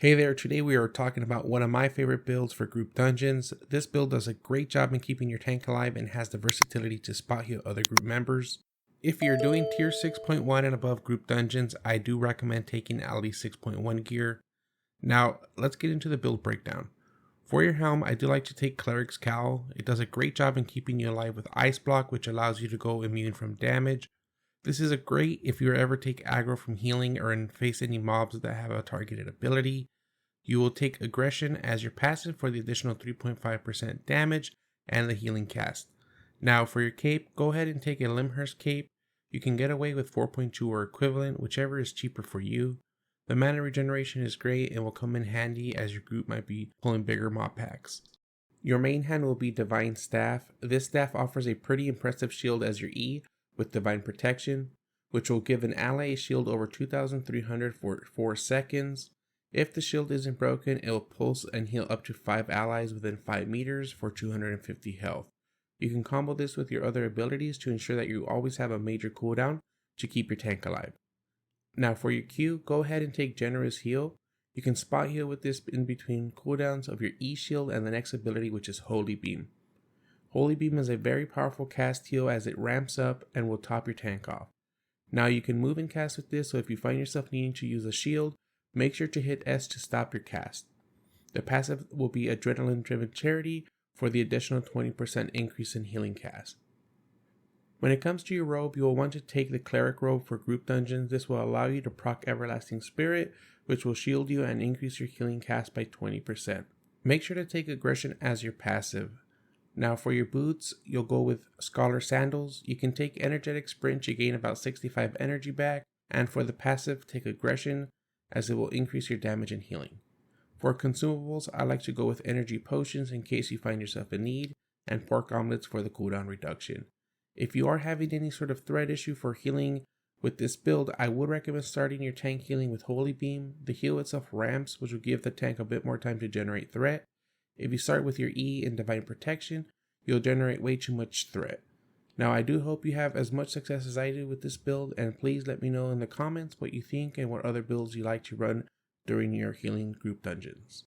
Hey there, today we are talking about one of my favorite builds for group dungeons. This build does a great job in keeping your tank alive and has the versatility to spot heal other group members. If you're doing tier 6.1 and above group dungeons, I do recommend taking at least 6.1 gear. Now, let's get into the build breakdown. For your helm, I do like to take CLERIC's COWL. It does a great job in keeping you alive with Ice Block, which allows you to go immune from damage. This is a great if you ever take aggro from healing or face any mobs that have a targeted ability. You will take aggression as your passive for the additional 3.5% damage and the healing cast. Now for your cape, go ahead and take a LYMHURST cape. You can get away with 4.2 or equivalent, whichever is cheaper for you. The mana regeneration is great and will come in handy as your group might be pulling bigger mob packs. Your main hand will be Divine Staff. This staff offers a pretty impressive shield as your E with Divine Protection, which will give an ally a shield over 2,300 for 4 seconds. If the shield isn't broken, it will pulse and heal up to 5 allies within 5 meters for 250 health. You can combo this with your other abilities to ensure that you always have a major cooldown to keep your tank alive. Now for your Q, go ahead and take Generous Heal. You can spot heal with this in between cooldowns of your E shield and the next ability, which is Holy Beam. Holy Beam is a very powerful cast heal as it ramps up and will top your tank off. Now you can move and cast with this, so if you find yourself needing to use a shield, make sure to hit S to stop your cast. The passive will be Adrenaline Driven Charity for the additional 20% increase in healing cast. When it comes to your robe, you will want to take the Cleric robe for group dungeons. This will allow you to proc Everlasting Spirit, which will shield you and increase your healing cast by 20%. Make sure to take Aggression as your passive. Now for your boots, you'll go with Scholar Sandals. You can take Energetic Sprint to gain about 65 energy back, and for the passive, take Aggression as it will increase your damage and healing. For consumables, I like to go with Energy Potions in case you find yourself in need, and Pork Omelets for the cooldown reduction. If you are having any sort of threat issue for healing with this build, I would recommend starting your tank healing with Holy Beam. The heal itself ramps, which will give the tank a bit more time to generate threat. If you start with your E and Divine Protection, you'll generate way too much threat. Now I do hope you have as much success as I did with this build, and please let me know in the comments what you think and what other builds you like to run during your healing group dungeons.